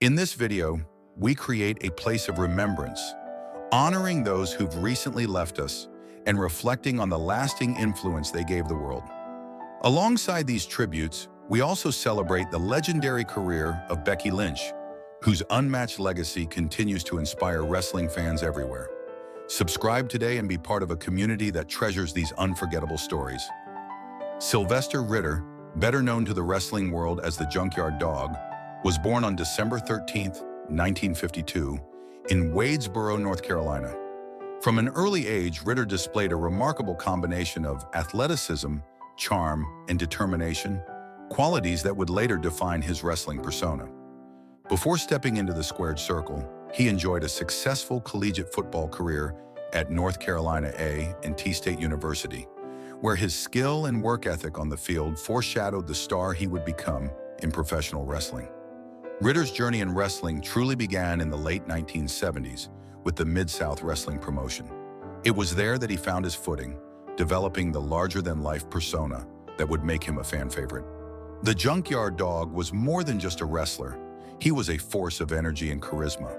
In this video, we create a place of remembrance, honoring those who've recently left us and reflecting on the lasting influence they gave the world. Alongside these tributes, we also celebrate the legendary career of Becky Lynch, whose unmatched legacy continues to inspire wrestling fans everywhere. Subscribe today and be part of a community that treasures these unforgettable stories. Sylvester Ritter, better known to the wrestling world as the Junkyard Dog, was born on December 13, 1952, in Wadesboro, North Carolina. From an early age, Ritter displayed a remarkable combination of athleticism, charm, and determination, qualities that would later define his wrestling persona. Before stepping into the squared circle, he enjoyed a successful collegiate football career at North Carolina A and T State University, where his skill and work ethic on the field foreshadowed the star he would become in professional wrestling. Ritter's journey in wrestling truly began in the late 1970s with the Mid-South wrestling promotion. It was there that he found his footing, developing the larger-than-life persona that would make him a fan favorite. The Junkyard Dog was more than just a wrestler. He was a force of energy and charisma.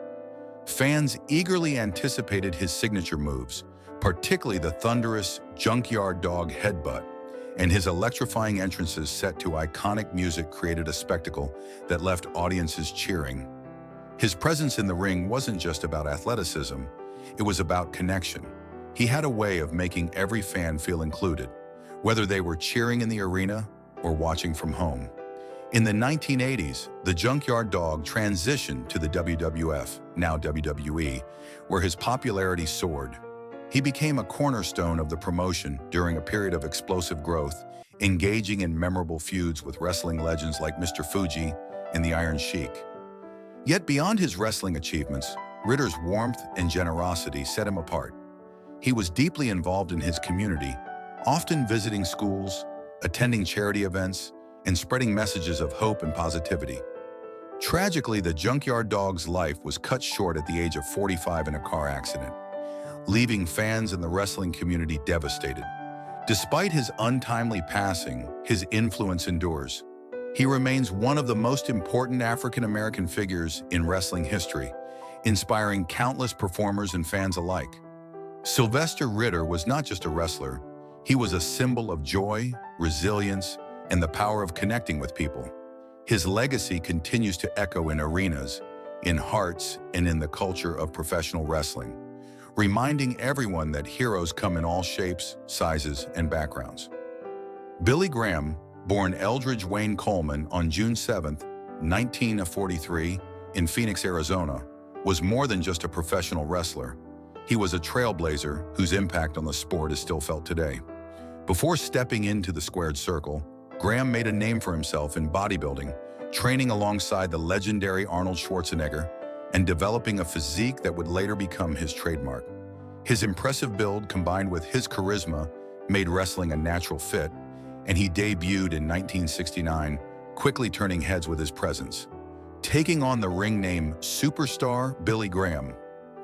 Fans eagerly anticipated his signature moves, particularly the thunderous Junkyard Dog headbutt, and his electrifying entrances set to iconic music created a spectacle that left audiences cheering. His presence in the ring wasn't just about athleticism, it was about connection. He had a way of making every fan feel included, whether they were cheering in the arena or watching from home. In the 1980s, the Junkyard Dog transitioned to the WWF, now WWE, where his popularity soared. He became a cornerstone of the promotion during a period of explosive growth, engaging in memorable feuds with wrestling legends like Mr. Fuji and the Iron Sheik. Yet beyond his wrestling achievements, Ritter's warmth and generosity set him apart. He was deeply involved in his community, often visiting schools, attending charity events, and spreading messages of hope and positivity. Tragically, the Junkyard Dog's life was cut short at the age of 45 in a car accident, leaving fans in the wrestling community devastated. Despite his untimely passing, his influence endures. He remains one of the most important African-American figures in wrestling history, inspiring countless performers and fans alike. Sylvester Ritter was not just a wrestler, he was a symbol of joy, resilience, and the power of connecting with people. His legacy continues to echo in arenas, in hearts, and in the culture of professional wrestling, reminding everyone that heroes come in all shapes, sizes, and backgrounds. Billy Graham, born Eldridge Wayne Coleman on June 7, 1943, in Phoenix, Arizona, was more than just a professional wrestler. He was a trailblazer whose impact on the sport is still felt today. Before stepping into the squared circle, Graham made a name for himself in bodybuilding, training alongside the legendary Arnold Schwarzenegger and developing a physique that would later become his trademark. His impressive build combined with his charisma made wrestling a natural fit, and he debuted in 1969, quickly turning heads with his presence, taking on the ring name Superstar Billy Graham,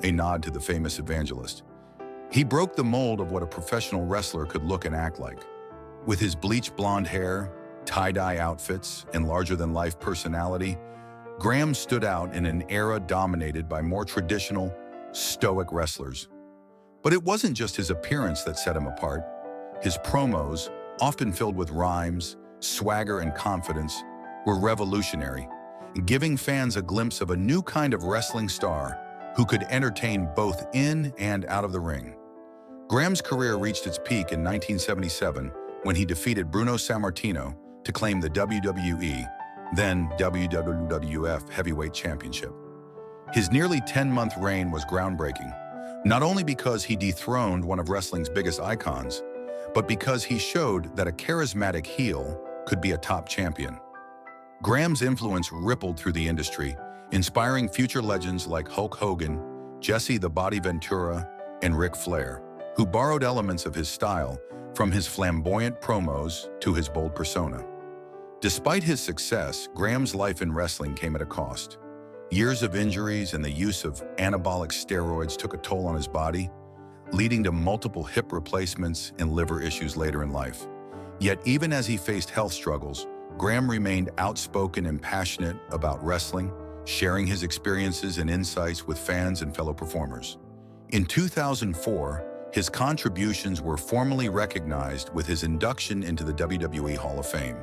a nod to the famous evangelist. He broke the mold of what a professional wrestler could look and act like. With his bleached blonde hair, tie-dye outfits, and larger-than-life personality, Graham stood out in an era dominated by more traditional, stoic wrestlers. But it wasn't just his appearance that set him apart. His promos, often filled with rhymes, swagger, and confidence, were revolutionary, giving fans a glimpse of a new kind of wrestling star who could entertain both in and out of the ring. Graham's career reached its peak in 1977 when he defeated Bruno Sammartino to claim the WWE, then WWF Heavyweight Championship. His nearly 10-month reign was groundbreaking, not only because he dethroned one of wrestling's biggest icons, but because he showed that a charismatic heel could be a top champion. Graham's influence rippled through the industry, inspiring future legends like Hulk Hogan, Jesse the Body Ventura, and Ric Flair, who borrowed elements of his style from his flamboyant promos to his bold persona. Despite his success, Graham's life in wrestling came at a cost. Years of injuries and the use of anabolic steroids took a toll on his body, leading to multiple hip replacements and liver issues later in life. Yet even as he faced health struggles, Graham remained outspoken and passionate about wrestling, sharing his experiences and insights with fans and fellow performers. In 2004, his contributions were formally recognized with his induction into the WWE Hall of Fame.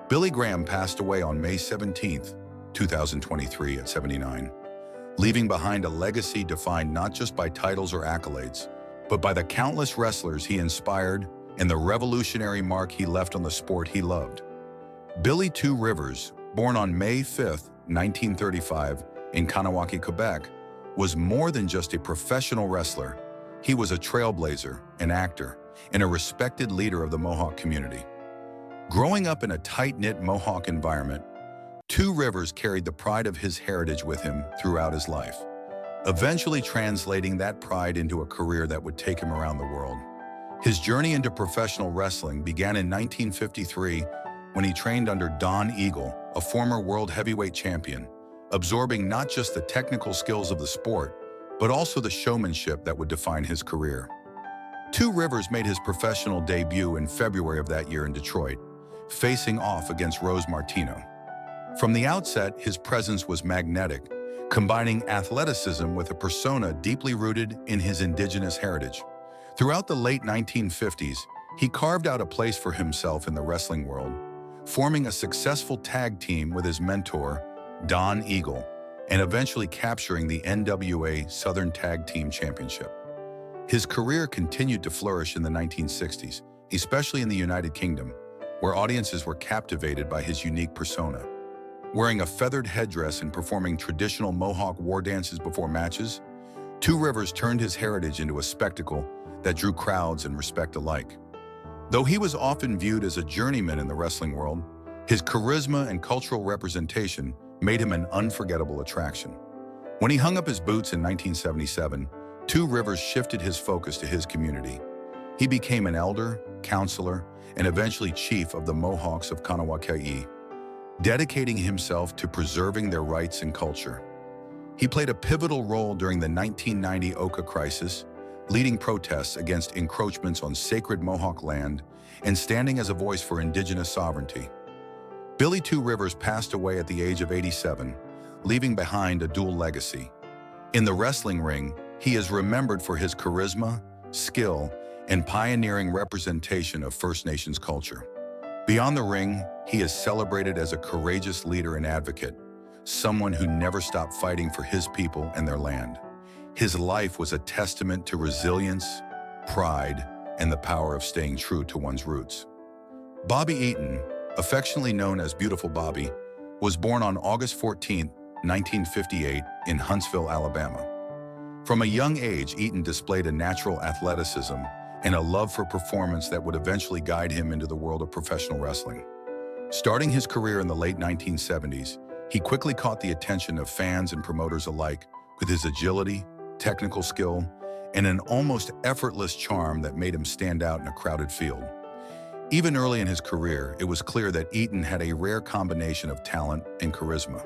Billy Graham passed away on May 17, 2023 at 79, leaving behind a legacy defined not just by titles or accolades, but by the countless wrestlers he inspired and the revolutionary mark he left on the sport he loved. Billy Two Rivers, born on May 5, 1935, in Kahnawake, Quebec, was more than just a professional wrestler. He was a trailblazer, an actor, and a respected leader of the Mohawk community. Growing up in a tight-knit Mohawk environment, Two Rivers carried the pride of his heritage with him throughout his life, eventually translating that pride into a career that would take him around the world. His journey into professional wrestling began in 1953 when he trained under Don Eagle, a former world heavyweight champion, absorbing not just the technical skills of the sport, but also the showmanship that would define his career. Two Rivers made his professional debut in February of that year in Detroit, facing off against Rose Martino. From the outset, his presence was magnetic, combining athleticism with a persona deeply rooted in his Indigenous heritage. Throughout the late 1950s, he carved out a place for himself in the wrestling world, forming a successful tag team with his mentor, Don Eagle, and eventually capturing the NWA Southern Tag Team Championship. His career continued to flourish in the 1960s, especially in the United Kingdom, where audiences were captivated by his unique persona. Wearing a feathered headdress and performing traditional Mohawk war dances before matches, Two Rivers turned his heritage into a spectacle that drew crowds and respect alike. Though he was often viewed as a journeyman in the wrestling world, his charisma and cultural representation made him an unforgettable attraction. When he hung up his boots in 1977, Two Rivers shifted his focus to his community. He became an elder, counselor, and eventually chief of the Mohawks of Kahnawake, dedicating himself to preserving their rights and culture. He played a pivotal role during the 1990 Oka crisis, leading protests against encroachments on sacred Mohawk land and standing as a voice for Indigenous sovereignty. Billy Two Rivers passed away at the age of 87, leaving behind a dual legacy. In the wrestling ring, he is remembered for his charisma, skill, and pioneering representation of First Nations culture. Beyond the ring, he is celebrated as a courageous leader and advocate, someone who never stopped fighting for his people and their land. His life was a testament to resilience, pride, and the power of staying true to one's roots. Bobby Eaton, affectionately known as Beautiful Bobby, was born on August 14, 1958, in Huntsville, Alabama. From a young age, Eaton displayed a natural athleticism and a love for performance that would eventually guide him into the world of professional wrestling. Starting his career in the late 1970s, he quickly caught the attention of fans and promoters alike with his agility, technical skill, and an almost effortless charm that made him stand out in a crowded field. Even early in his career, it was clear that Eaton had a rare combination of talent and charisma.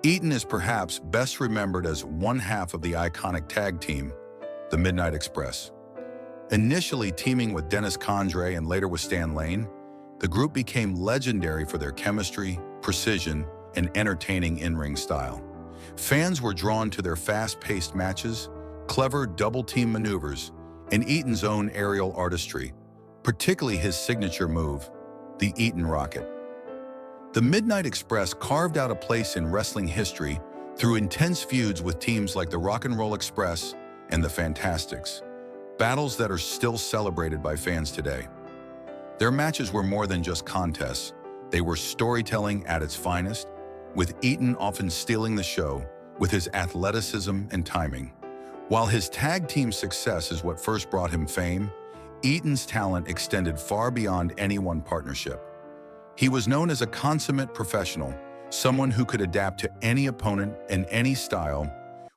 Eaton is perhaps best remembered as one half of the iconic tag team, the Midnight Express. Initially teaming with Dennis Condrey and later with Stan Lane, the group became legendary for their chemistry, precision, and entertaining in-ring style. Fans were drawn to their fast-paced matches, clever double-team maneuvers, and Eaton's own aerial artistry, particularly his signature move, the Eaton Rocket. The Midnight Express carved out a place in wrestling history through intense feuds with teams like the Rock and Roll Express and the Fantastics, battles that are still celebrated by fans today. Their matches were more than just contests. They were storytelling at its finest, with Eaton often stealing the show with his athleticism and timing. While his tag team success is what first brought him fame, Eaton's talent extended far beyond any one partnership. He was known as a consummate professional, someone who could adapt to any opponent and any style,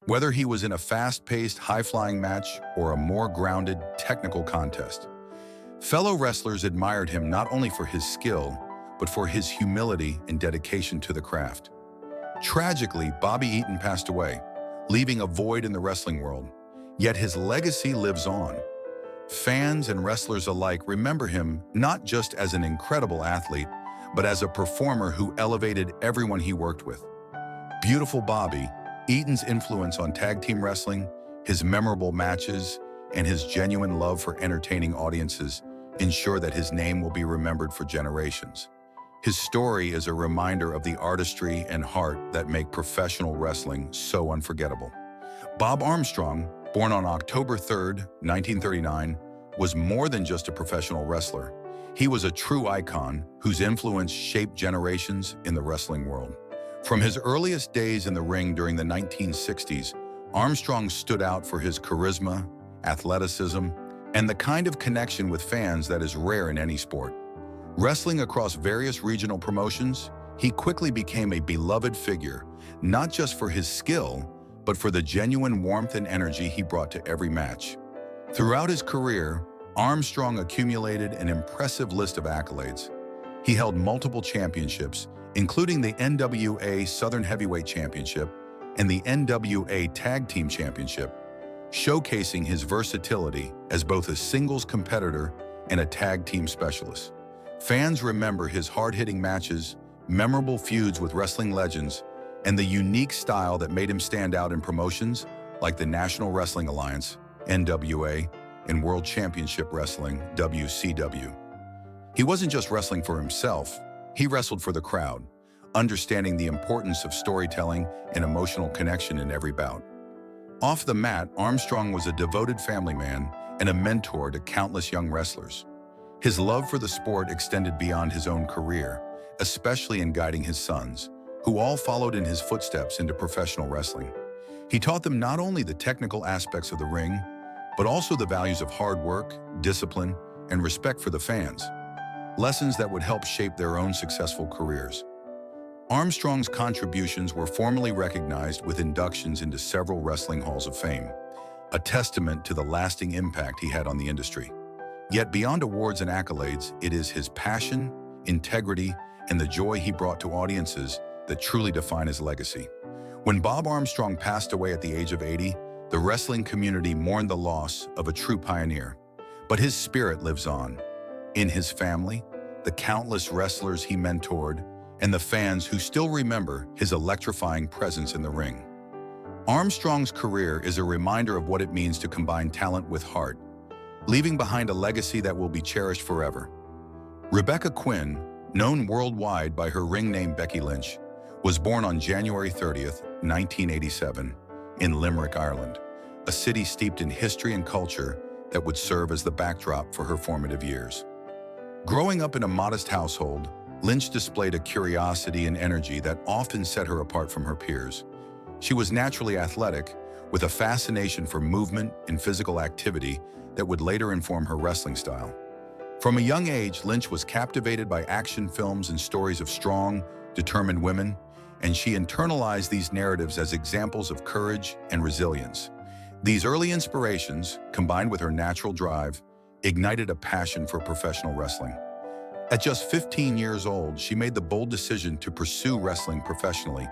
whether he was in a fast-paced, high-flying match or a more grounded, technical contest. Fellow wrestlers admired him not only for his skill, but for his humility and dedication to the craft. Tragically, Bobby Eaton passed away, leaving a void in the wrestling world, yet his legacy lives on. Fans and wrestlers alike remember him not just as an incredible athlete, but as a performer who elevated everyone he worked with. Beautiful Bobby, Eaton's influence on tag team wrestling, his memorable matches, and his genuine love for entertaining audiences ensure that his name will be remembered for generations. His story is a reminder of the artistry and heart that make professional wrestling so unforgettable. Bob Armstrong, born on October 3, 1939, was more than just a professional wrestler. He was a true icon whose influence shaped generations in the wrestling world. From his earliest days in the ring during the 1960s, Armstrong stood out for his charisma, athleticism, and the kind of connection with fans that is rare in any sport. Wrestling across various regional promotions, he quickly became a beloved figure, not just for his skill, but for the genuine warmth and energy he brought to every match. Throughout his career, Armstrong accumulated an impressive list of accolades. He held multiple championships, including the NWA Southern Heavyweight Championship and the NWA Tag Team Championship, showcasing his versatility as both a singles competitor and a tag team specialist. Fans remember his hard-hitting matches, memorable feuds with wrestling legends, and the unique style that made him stand out in promotions like the National Wrestling Alliance, NWA, and World Championship Wrestling, WCW. He wasn't just wrestling for himself, he wrestled for the crowd, understanding the importance of storytelling and emotional connection in every bout. Off the mat, Armstrong was a devoted family man and a mentor to countless young wrestlers. His love for the sport extended beyond his own career, especially in guiding his sons, who all followed in his footsteps into professional wrestling. He taught them not only the technical aspects of the ring, but also the values of hard work, discipline, and respect for the fans, lessons that would help shape their own successful careers. Armstrong's contributions were formally recognized with inductions into several wrestling halls of fame, a testament to the lasting impact he had on the industry. Yet beyond awards and accolades, it is his passion, integrity, and the joy he brought to audiences that truly define his legacy. When Bob Armstrong passed away at the age of 80, the wrestling community mourned the loss of a true pioneer. But his spirit lives on, in his family, the countless wrestlers he mentored, and the fans who still remember his electrifying presence in the ring. Armstrong's career is a reminder of what it means to combine talent with heart, leaving behind a legacy that will be cherished forever. Rebecca Quinn, known worldwide by her ring name Becky Lynch, was born on January 30th, 1987, in Limerick, Ireland, a city steeped in history and culture that would serve as the backdrop for her formative years. Growing up in a modest household, Lynch displayed a curiosity and energy that often set her apart from her peers. She was naturally athletic, with a fascination for movement and physical activity that would later inform her wrestling style. From a young age, Lynch was captivated by action films and stories of strong, determined women, and she internalized these narratives as examples of courage and resilience. These early inspirations, combined with her natural drive, ignited a passion for professional wrestling. At just 15 years old, she made the bold decision to pursue wrestling professionally,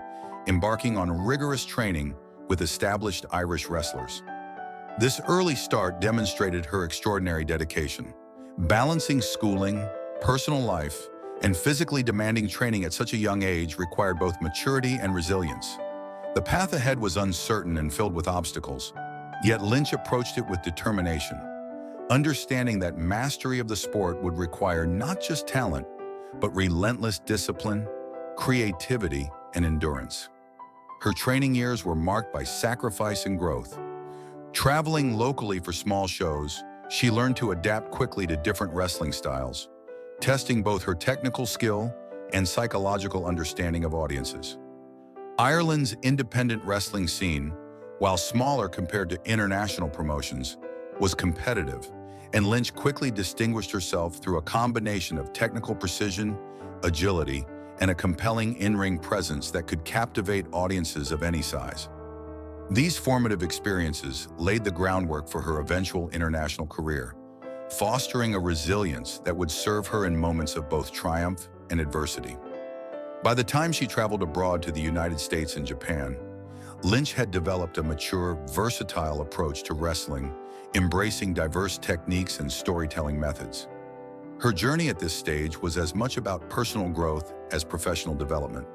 embarking on rigorous training with established Irish wrestlers. This early start demonstrated her extraordinary dedication. Balancing schooling, personal life, and physically demanding training at such a young age required both maturity and resilience. The path ahead was uncertain and filled with obstacles, yet Lynch approached it with determination, understanding that mastery of the sport would require not just talent, but relentless discipline, creativity, and endurance. Her training years were marked by sacrifice and growth. Traveling locally for small shows, she learned to adapt quickly to different wrestling styles, testing both her technical skill and psychological understanding of audiences. Ireland's independent wrestling scene, while smaller compared to international promotions, was competitive, and Lynch quickly distinguished herself through a combination of technical precision, agility, and a compelling in-ring presence that could captivate audiences of any size. These formative experiences laid the groundwork for her eventual international career, fostering a resilience that would serve her in moments of both triumph and adversity. By the time she traveled abroad to the United States and Japan, Lynch had developed a mature, versatile approach to wrestling, embracing diverse techniques and storytelling methods. Her journey at this stage was as much about personal growth as professional development.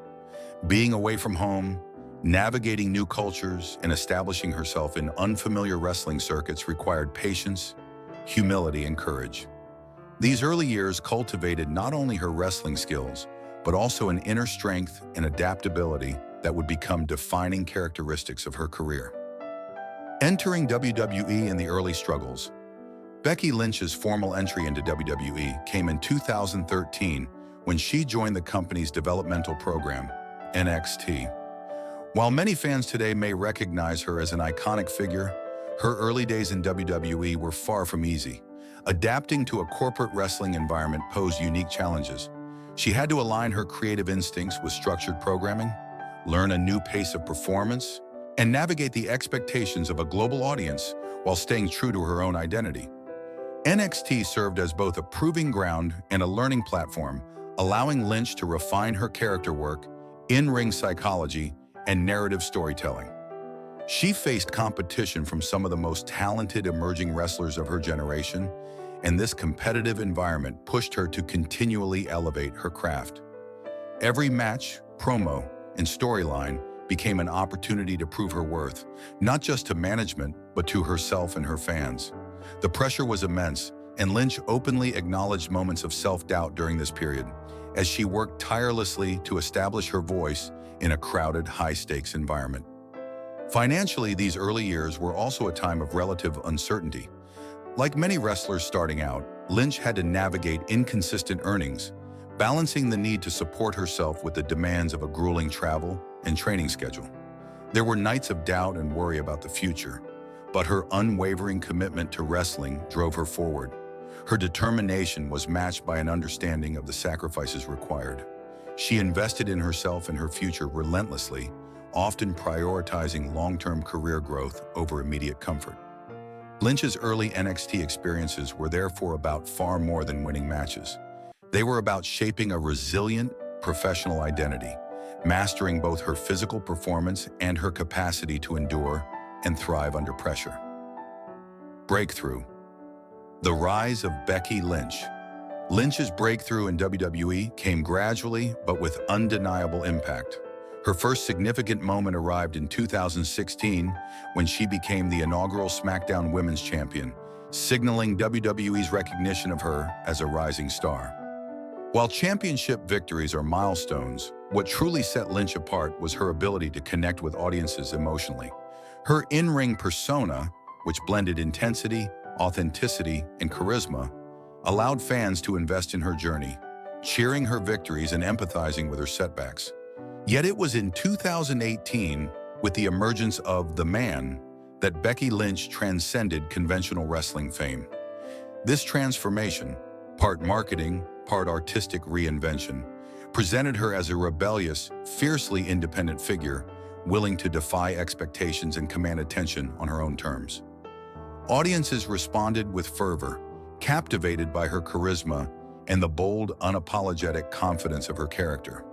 Being away from home, Navigating new cultures and establishing herself in unfamiliar wrestling circuits required patience, humility, and courage. These early years cultivated not only her wrestling skills, but also an inner strength and adaptability that would become defining characteristics of her career. Entering WWE in the early struggles. Becky Lynch's formal entry into WWE came in 2013 when she joined the company's developmental program, NXT. While many fans today may recognize her as an iconic figure, her early days in WWE were far from easy. Adapting to a corporate wrestling environment posed unique challenges. She had to align her creative instincts with structured programming, learn a new pace of performance, and navigate the expectations of a global audience while staying true to her own identity. NXT served as both a proving ground and a learning platform, allowing Lynch to refine her character work, in-ring psychology, and narrative storytelling. She faced competition from some of the most talented emerging wrestlers of her generation, and this competitive environment pushed her to continually elevate her craft. Every match, promo, and storyline became an opportunity to prove her worth, not just to management, but to herself and her fans. The pressure was immense, and Lynch openly acknowledged moments of self-doubt during this period, as she worked tirelessly to establish her voice in a crowded, high-stakes environment. Financially, these early years were also a time of relative uncertainty. Like many wrestlers starting out, Lynch had to navigate inconsistent earnings, balancing the need to support herself with the demands of a grueling travel and training schedule. There were nights of doubt and worry about the future, but her unwavering commitment to wrestling drove her forward. Her determination was matched by an understanding of the sacrifices required. She invested in herself and her future relentlessly, often prioritizing long-term career growth over immediate comfort. Lynch's early NXT experiences were therefore about far more than winning matches. They were about shaping a resilient, professional identity, mastering both her physical performance and her capacity to endure and thrive under pressure. Breakthrough. The rise of Becky Lynch. Lynch's breakthrough in WWE came gradually but with undeniable impact. Her first significant moment arrived in 2016 when she became the inaugural SmackDown Women's Champion, signaling WWE's recognition of her as a rising star. While championship victories are milestones, what truly set Lynch apart was her ability to connect with audiences emotionally. Her in-ring persona, which blended intensity, authenticity, and charisma, allowed fans to invest in her journey, cheering her victories and empathizing with her setbacks. Yet it was in 2018, with the emergence of The Man, that Becky Lynch transcended conventional wrestling fame. This transformation, part marketing, part artistic reinvention, presented her as a rebellious, fiercely independent figure, willing to defy expectations and command attention on her own terms. Audiences responded with fervor, captivated by her charisma and the bold, unapologetic confidence of her character.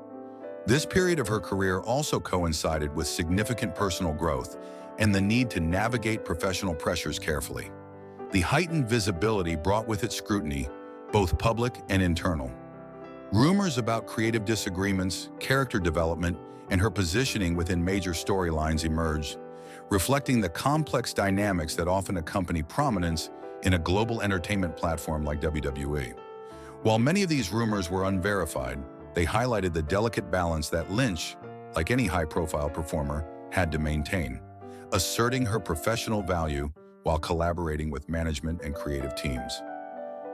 This period of her career also coincided with significant personal growth and the need to navigate professional pressures carefully. The heightened visibility brought with it scrutiny, both public and internal. Rumors about creative disagreements, character development, and her positioning within major storylines emerged, reflecting the complex dynamics that often accompany prominence in a global entertainment platform like WWE. While many of these rumors were unverified, they highlighted the delicate balance that Lynch, like any high-profile performer, had to maintain, asserting her professional value while collaborating with management and creative teams.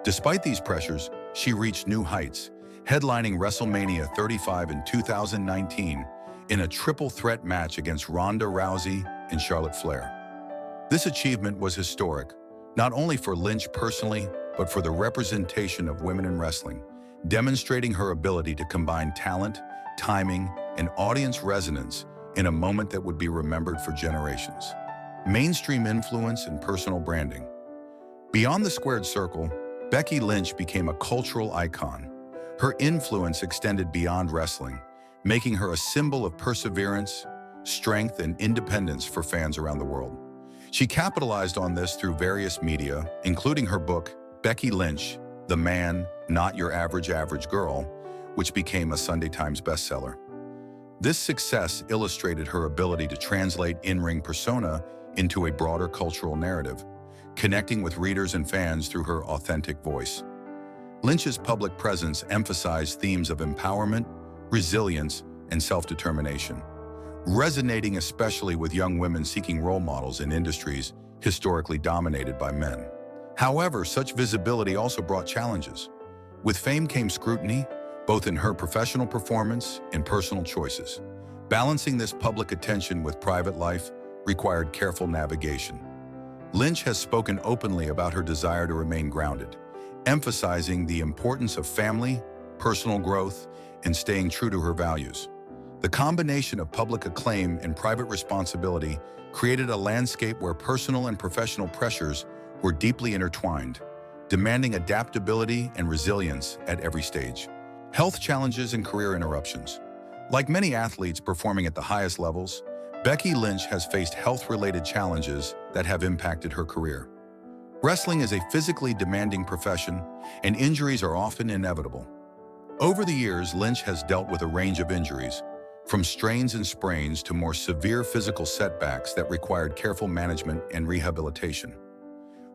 Despite these pressures, she reached new heights, headlining WrestleMania 35 in 2019 in a triple-threat match against Ronda Rousey and Charlotte Flair. This achievement was historic, not only for Lynch personally, but for the representation of women in wrestling, demonstrating her ability to combine talent, timing, and audience resonance in a moment that would be remembered for generations. Mainstream influence and personal branding. Beyond the squared circle, Becky Lynch became a cultural icon. Her influence extended beyond wrestling, making her a symbol of perseverance, strength, and independence for fans around the world. She capitalized on this through various media, including her book, Becky Lynch, The Man, Not Your Average Girl, which became a Sunday Times bestseller. This success illustrated her ability to translate in-ring persona into a broader cultural narrative, connecting with readers and fans through her authentic voice. Lynch's public presence emphasized themes of empowerment, resilience, and self-determination, resonating especially with young women seeking role models in industries historically dominated by men. However, such visibility also brought challenges. With fame came scrutiny, both in her professional performance and personal choices. Balancing this public attention with private life required careful navigation. Lynch has spoken openly about her desire to remain grounded, emphasizing the importance of family, personal growth, and staying true to her values. The combination of public acclaim and private responsibility created a landscape where personal and professional pressures were deeply intertwined, demanding adaptability and resilience at every stage. Health challenges and career interruptions. Like many athletes performing at the highest levels, Becky Lynch has faced health-related challenges that have impacted her career. Wrestling is a physically demanding profession, and injuries are often inevitable. Over the years, Lynch has dealt with a range of injuries, from strains and sprains to more severe physical setbacks that required careful management and rehabilitation.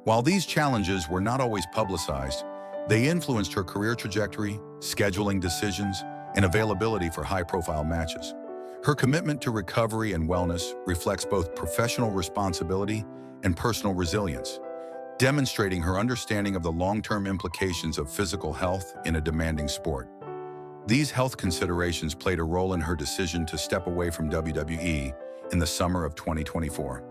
While these challenges were not always publicized, they influenced her career trajectory, scheduling decisions, and availability for high-profile matches. Her commitment to recovery and wellness reflects both professional responsibility and personal resilience, demonstrating her understanding of the long-term implications of physical health in a demanding sport. These health considerations played a role in her decision to step away from WWE in the summer of 2024.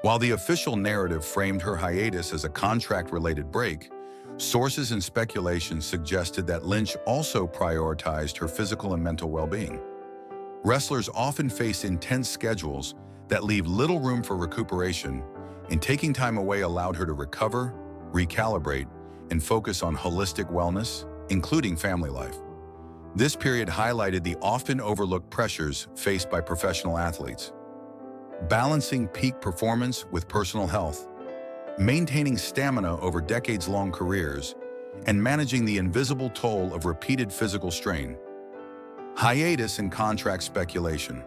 While the official narrative framed her hiatus as a contract-related break, sources and speculation suggested that Lynch also prioritized her physical and mental well-being. Wrestlers often face intense schedules that leave little room for recuperation, and taking time away allowed her to recover, recalibrate, and focus on holistic wellness, including family life. This period highlighted the often overlooked pressures faced by professional athletes. Balancing peak performance with personal health, maintaining stamina over decades-long careers, and managing the invisible toll of repeated physical strain. Hiatus and contract speculation.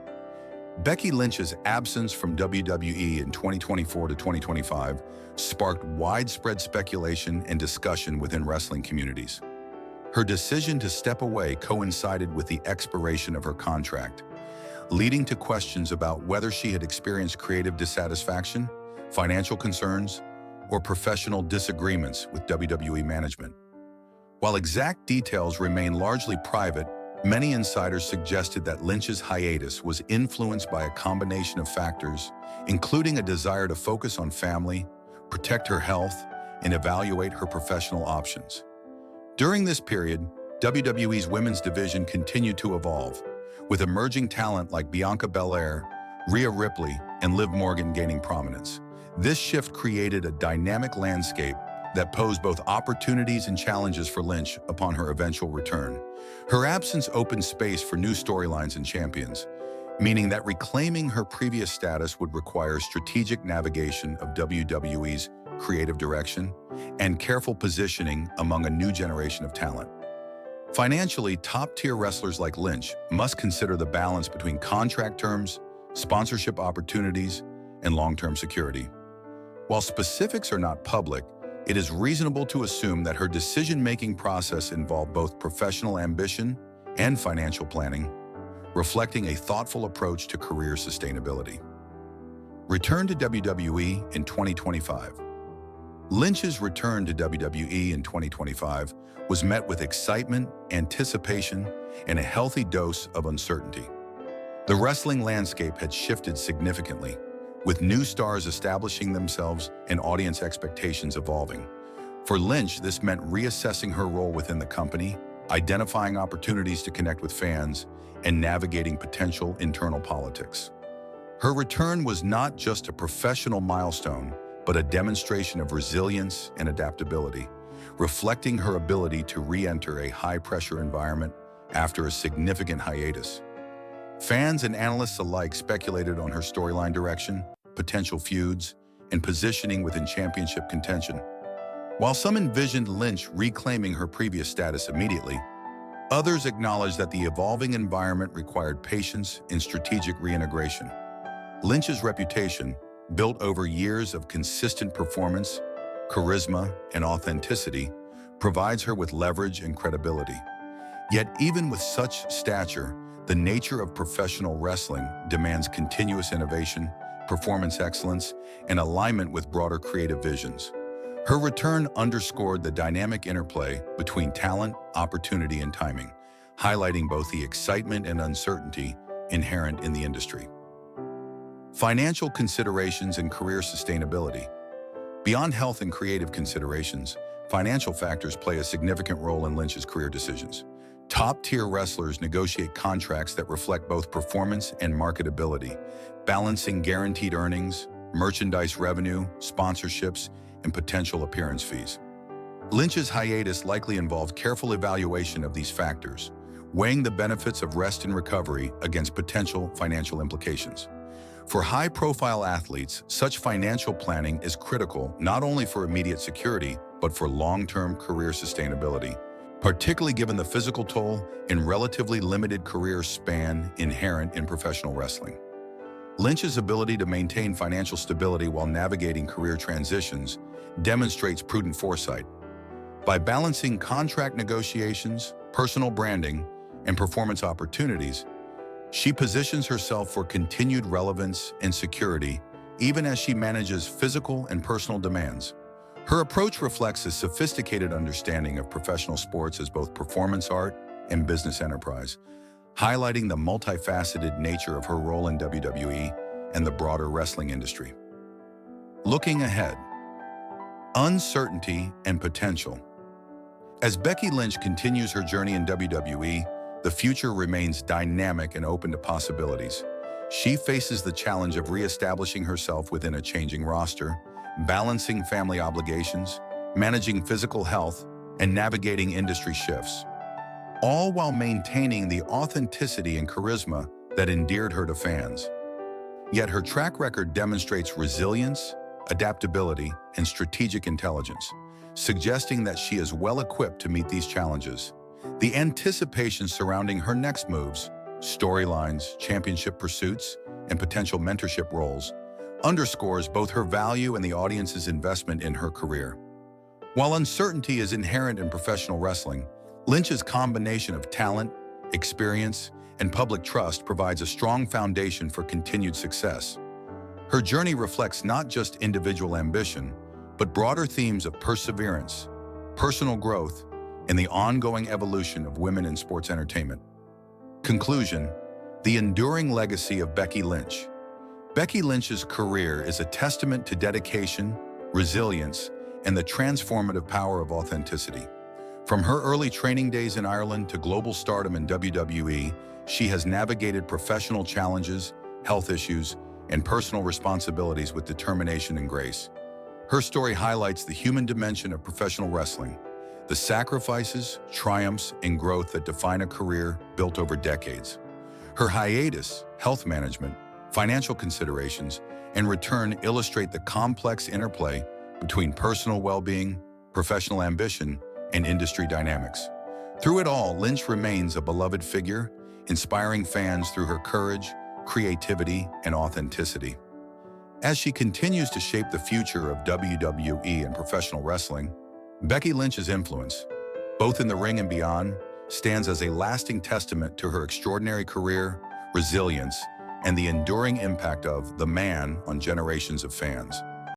Becky Lynch's absence from WWE in 2024 to 2025 sparked widespread speculation and discussion within wrestling communities. Her decision to step away coincided with the expiration of her contract, leading to questions about whether she had experienced creative dissatisfaction, financial concerns, or professional disagreements with WWE management. While exact details remain largely private, many insiders suggested that Lynch's hiatus was influenced by a combination of factors, including a desire to focus on family, protect her health, and evaluate her professional options. During this period, WWE's women's division continued to evolve, with emerging talent like Bianca Belair, Rhea Ripley, and Liv Morgan gaining prominence. This shift created a dynamic landscape that posed both opportunities and challenges for Lynch upon her eventual return. Her absence opened space for new storylines and champions, meaning that reclaiming her previous status would require strategic navigation of WWE's creative direction and careful positioning among a new generation of talent. Financially, top-tier wrestlers like Lynch must consider the balance between contract terms, sponsorship opportunities, and long-term security. While specifics are not public, it is reasonable to assume that her decision-making process involved both professional ambition and financial planning, reflecting a thoughtful approach to career sustainability. Return to WWE in 2025. Lynch's return to WWE in 2025 was met with excitement, anticipation, and a healthy dose of uncertainty. The wrestling landscape had shifted significantly, with new stars establishing themselves and audience expectations evolving. For Lynch, this meant reassessing her role within the company, identifying opportunities to connect with fans, and navigating potential internal politics. Her return was not just a professional milestone, but a demonstration of resilience and adaptability, reflecting her ability to re-enter a high-pressure environment after a significant hiatus. Fans and analysts alike speculated on her storyline direction, potential feuds, and positioning within championship contention. While some envisioned Lynch reclaiming her previous status immediately, Others acknowledge that the evolving environment required patience and strategic reintegration. Lynch's reputation, built over years of consistent performance, charisma, and authenticity, provides her with leverage and credibility. Yet even with such stature, the nature of professional wrestling demands continuous innovation, performance excellence, and alignment with broader creative visions. Her return underscored the dynamic interplay between talent, opportunity, and timing, highlighting both the excitement and uncertainty inherent in the industry. Financial considerations and career sustainability. Beyond health and creative considerations, financial factors play a significant role in Lynch's career decisions. Top-tier wrestlers negotiate contracts that reflect both performance and marketability, balancing guaranteed earnings, merchandise revenue, sponsorships, and potential appearance fees. Lynch's hiatus likely involved careful evaluation of these factors, weighing the benefits of rest and recovery against potential financial implications. For high-profile athletes, such financial planning is critical not only for immediate security, but for long-term career sustainability, particularly given the physical toll and relatively limited career span inherent in professional wrestling. Lynch's ability to maintain financial stability while navigating career transitions demonstrates prudent foresight. By balancing contract negotiations, personal branding, and performance opportunities, she positions herself for continued relevance and security, even as she manages physical and personal demands. Her approach reflects a sophisticated understanding of professional sports as both performance art and business enterprise, highlighting the multifaceted nature of her role in WWE and the broader wrestling industry. Looking ahead, uncertainty and potential. As Becky Lynch continues her journey in WWE, the future remains dynamic and open to possibilities. She faces the challenge of reestablishing herself within a changing roster, balancing family obligations, managing physical health, and navigating industry shifts, all while maintaining the authenticity and charisma that endeared her to fans. Yet her track record demonstrates resilience, adaptability, and strategic intelligence, suggesting that she is well-equipped to meet these challenges. The anticipation surrounding her next moves, storylines, championship pursuits, and potential mentorship roles underscores both her value and the audience's investment in her career. While uncertainty is inherent in professional wrestling, Lynch's combination of talent, experience, and public trust provides a strong foundation for continued success. Her journey reflects not just individual ambition, but broader themes of perseverance, personal growth, and the ongoing evolution of women in sports entertainment. Conclusion: the enduring legacy of Becky Lynch. Becky Lynch's career is a testament to dedication, resilience, and the transformative power of authenticity. From her early training days in Ireland to global stardom in WWE, she has navigated professional challenges, health issues, and personal responsibilities with determination and grace. Her story highlights the human dimension of professional wrestling, the sacrifices, triumphs, and growth that define a career built over decades. Her hiatus, health management, financial considerations, and return illustrate the complex interplay between personal well-being, professional ambition, and industry dynamics. Through it all, Lynch remains a beloved figure, inspiring fans through her courage, creativity, and authenticity. As she continues to shape the future of WWE and professional wrestling, Becky Lynch's influence, both in the ring and beyond, stands as a lasting testament to her extraordinary career, resilience, and the enduring impact of the man on generations of fans.